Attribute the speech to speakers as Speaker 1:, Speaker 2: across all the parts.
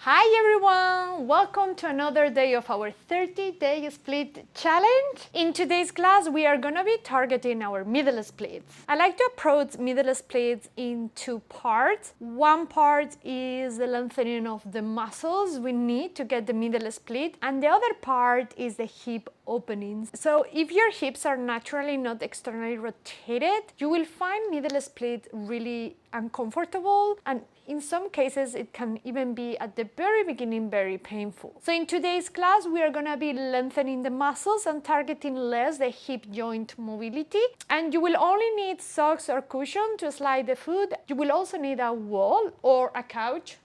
Speaker 1: Hi everyone! Welcome to another day of our 30-day split challenge. In today's class, we are gonna be targeting our middle splits. I like to approach middle splits in two parts. One part is the lengthening of the muscles we need to get the middle split, and the other part is the hip openings. So if your hips are naturally not externally rotated, you will find middle split really uncomfortable, and in some cases it can even be at the very beginning very painful. So in today's class we are going to be lengthening the muscles and targeting less the hip joint mobility, and you will only need socks or cushion to slide the foot. You will also need a wall or a couch.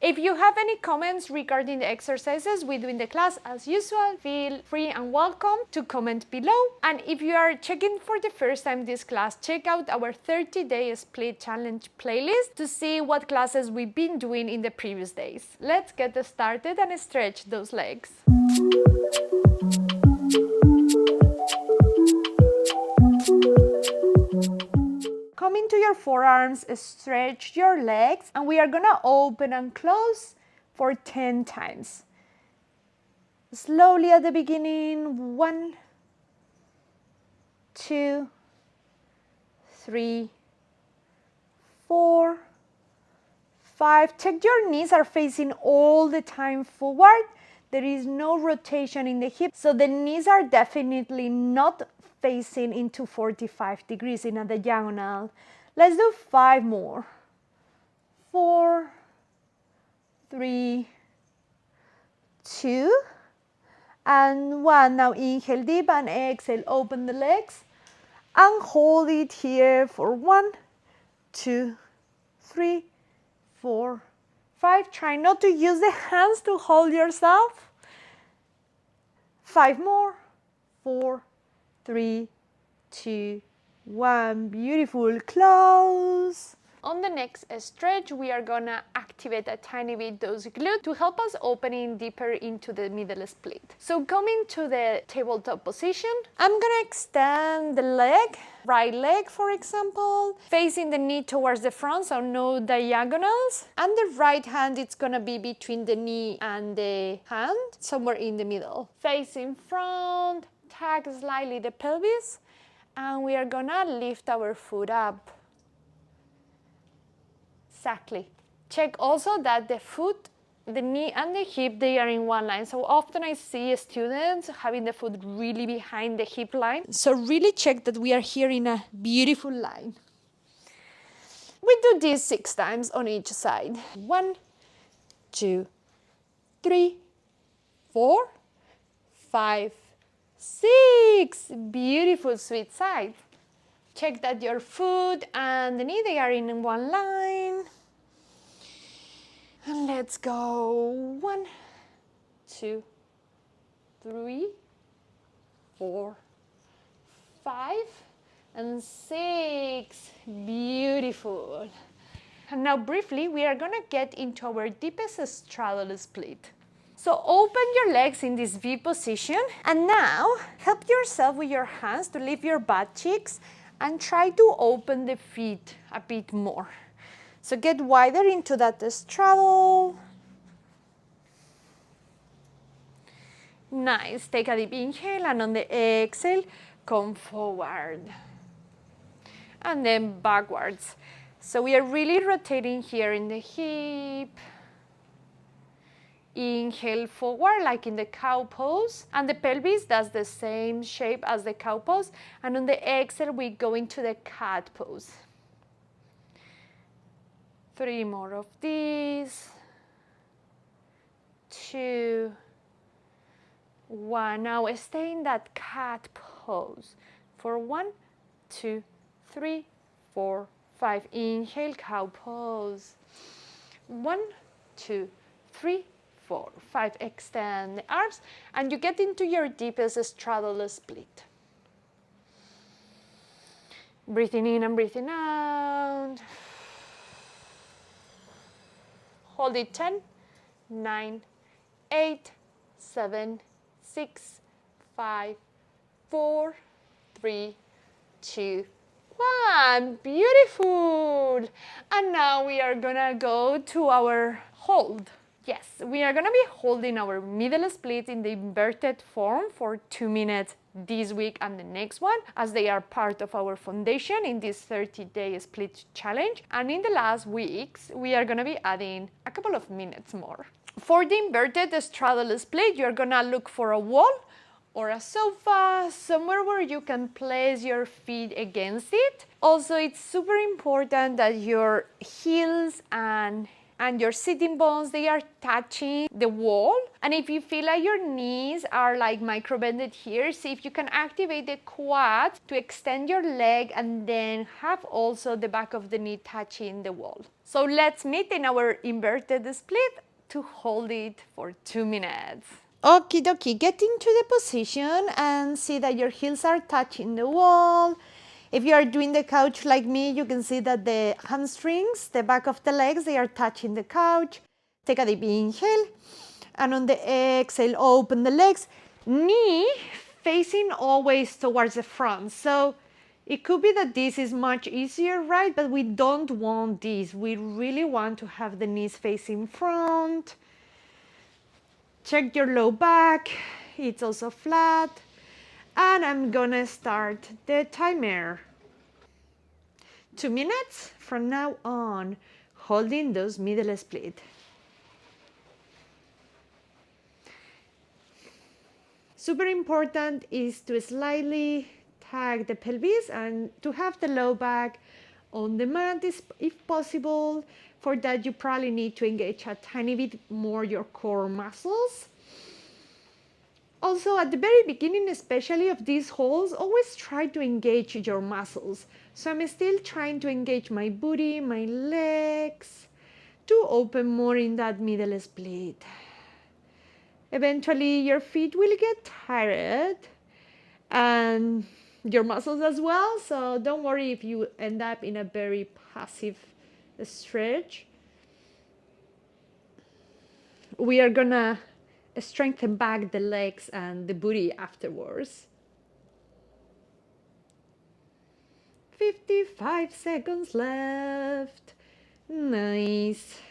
Speaker 1: If you have any comments regarding the exercises we do in the class, as usual, feel free and welcome to comment below. And if you are checking for the first time this class, check out our 30-day split challenge playlist to see what classes we've been doing in the previous days. Let's get started and stretch those legs. Come into your forearms, stretch your legs, and we are gonna open and close for 10 times. Slowly at the beginning, 1, 2, 3, 4, 5. Check your knees are facing all the time forward. There is no rotation in the hips, so the knees are definitely not facing into 45 degrees in a diagonal. Let's do 5 more. 4, 3, 2, and 1. Now inhale deep and exhale, open the legs and hold it here for 1, 2, 3, 4, 5. Try not to use the hands to hold yourself. 5 more. 4, 3, 2, 1. Beautiful. Close. On the next stretch, we are gonna activate a tiny bit those glutes to help us opening deeper into the middle split. So coming to the tabletop position, I'm gonna extend the leg, right leg for example, facing the knee towards the front, so no diagonals. And the right hand, it's gonna be between the knee and the hand, somewhere in the middle. Facing front, tag slightly the pelvis, and we are gonna lift our foot up. Exactly. Check also that the foot, the knee and the hip, they are in one line. So often I see students having the foot really behind the hip line. So really check that we are here in a beautiful line. We do this 6 times on each side. 1, 2, 3, 4, 5, 6. Beautiful, sweet side. Check that your foot and the knee, they are in one line. And let's go. 1, 2, 3, 4, 5, and 6. Beautiful. And now briefly, we are gonna get into our deepest straddle split. So open your legs in this V position, and now help yourself with your hands to lift your butt cheeks and try to open the feet a bit more. So get wider into that straddle. Nice. Take a deep inhale, and on the exhale, come forward. And then backwards. So we are really rotating here in the hip. Inhale forward like in the cow pose, and the pelvis does the same shape as the cow pose, and on the exhale we go into the cat pose. 3 more of these. 2, 1. Now stay in that cat pose for 1, 2, 3, 4, 5. Inhale, cow pose. 1, 2, 3, 4, 5. Extend the arms, and you get into your deepest straddle split. Breathing in and breathing out. Hold it. 10, 9, 8, 7, 6, 5, 4, 3, 2, 1. Beautiful. And now we are gonna go to our hold. Yes, we are gonna be holding our middle splits in the inverted form for 2 minutes this week and the next one, as they are part of our foundation in this 30-day split challenge. And in the last weeks, we are gonna be adding a couple of minutes more. For the inverted straddle split, you're gonna look for a wall or a sofa, somewhere where you can place your feet against it. Also, it's super important that your heels and your sitting bones, they are touching the wall. And if you feel like your knees are like micro bended here, see if you can activate the quads to extend your leg and then have also the back of the knee touching the wall. So let's meet in our inverted split to hold it for 2 minutes. Okie dokie, get into the position and see that your heels are touching the wall. If you are doing the couch like me, you can see that the hamstrings, the back of the legs, they are touching the couch. Take a deep inhale, and on the exhale, open the legs. Knee facing always towards the front. So it could be that this is much easier, right? But we don't want this. We really want to have the knees facing front. Check your low back, it's also flat. And I'm gonna start the timer. 2 minutes from now on, holding those middle split. Super important is to slightly tag the pelvis and to have the low back on the mat if possible. For that, you probably need to engage a tiny bit more your core muscles. Also, at the very beginning, especially of these holds, always try to engage your muscles. So I'm still trying to engage my booty, my legs, to open more in that middle split. Eventually, your feet will get tired and your muscles as well. So don't worry if you end up in a very passive stretch. We are gonna strengthen back the legs and the booty afterwards. 55 seconds left. Nice.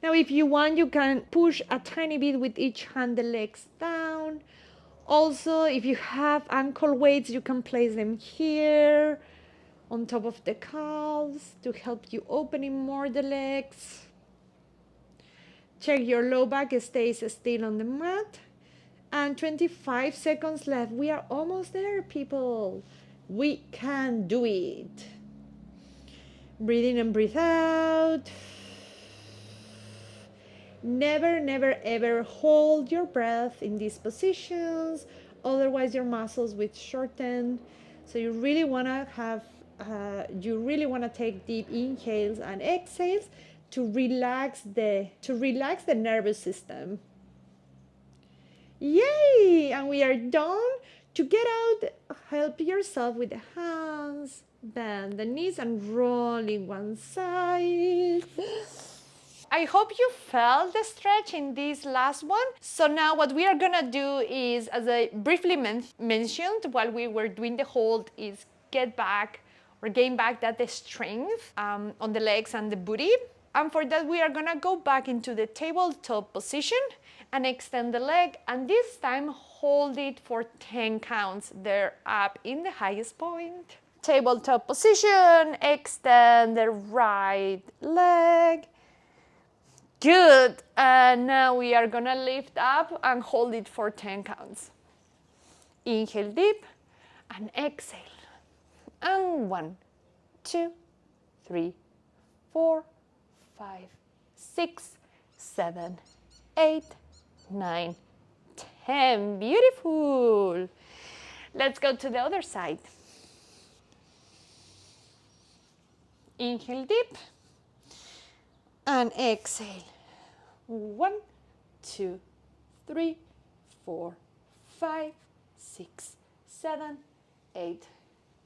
Speaker 1: Now, if you want, you can push a tiny bit with each hand the legs down. Also, if you have ankle weights, you can place them here on top of the calves to help you opening more the legs. Check your low back stays still on the mat. And 25 seconds left. We are almost there, people. We can do it. Breathe in and breathe out. Never, never, ever hold your breath in these positions. Otherwise, your muscles will shorten. So you really want to take deep inhales and exhales to relax the nervous system. Yay! And we are done. To get out, help yourself with the hands, bend the knees and roll in one side. I hope you felt the stretch in this last one. So now what we are gonna do is, as I briefly mentioned while we were doing the hold, is gain back that strength on the legs and the booty. And for that, we are gonna go back into the tabletop position and extend the leg, and this time hold it for 10 counts. They're up in the highest point. Tabletop position, extend the right leg. Good, and now we are gonna lift up and hold it for 10 counts. Inhale deep and exhale. And 1, 2, 3, 4, 5, 6, 7, 8, 9, 10. Beautiful. Let's go to the other side. Inhale deep and exhale. 1, 2, 3, 4, 5, 6, 7, 8,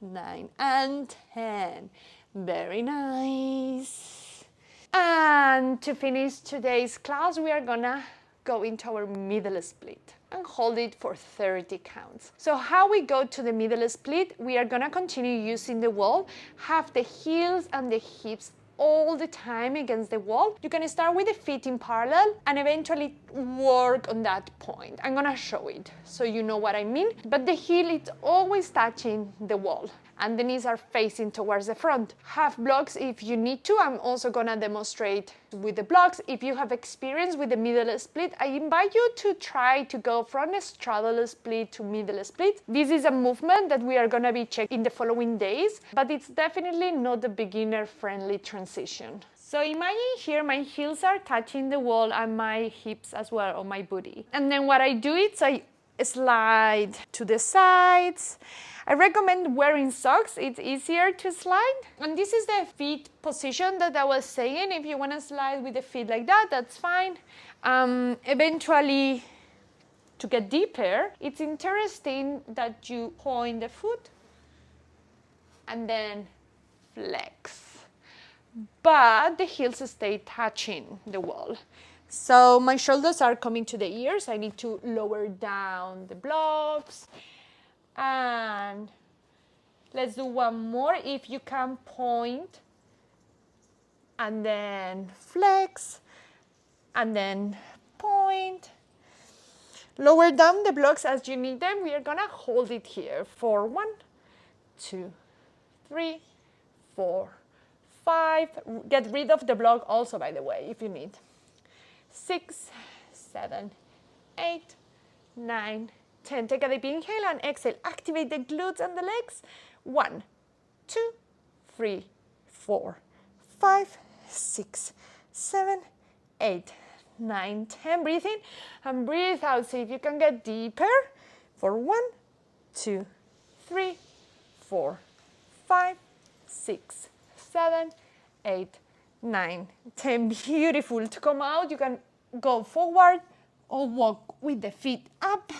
Speaker 1: 9, and 10. Very nice. And to finish today's class, we are gonna go into our middle split and hold it for 30 counts. So how we go to the middle split, we are gonna continue using the wall, have the heels and the hips all the time against the wall, you can start with the feet in parallel and eventually work on that point. I'm gonna show it so you know what I mean. But the heel is always touching the wall and the knees are facing towards the front. Have blocks if you need to. I'm also gonna demonstrate with the blocks. If you have experience with the middle split, I invite you to try to go from a straddle split to middle split. This is a movement that we are gonna be checking in the following days, but it's definitely not a beginner-friendly transition. So imagine here my heels are touching the wall and my hips as well, or my booty. And then what I do is I slide to the sides. I recommend wearing socks, it's easier to slide. And this is the feet position that I was saying. If you want to slide with the feet like that, that's fine. Eventually, to get deeper, it's interesting that you point the foot and then flex. But the heels stay touching the wall. So my shoulders are coming to the ears. I need to lower down the blocks. And let's do one more. If you can point and then flex and then point. Lower down the blocks as you need them. We are gonna hold it here for 1, 2, 3, 4, 5. Get rid of the block also, by the way, if you need. 6, 7, 8, 9, 10. Take a deep inhale and exhale. Activate the glutes and the legs. 1, 2, 3, 4, 5, 6, 7, 8, 9, 10. Breathe in and breathe out. See if you can get deeper for 1, 2, 3, 4, 5, 6, 7, 8, 9, 10. Beautiful. To come out, you can go forward or walk with the feet up.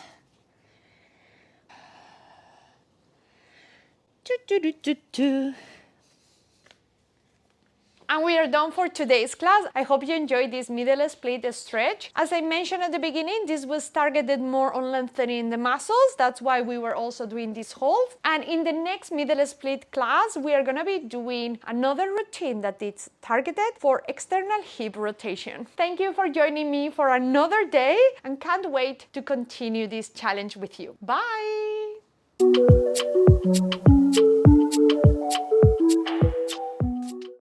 Speaker 1: And we are done for today's class. I hope you enjoyed this middle split stretch. As I mentioned at the beginning, this was targeted more on lengthening the muscles. That's why we were also doing this hold. And in the next middle split class, we are gonna be doing another routine that is targeted for external hip rotation. Thank you for joining me for another day and can't wait to continue this challenge with you. Bye!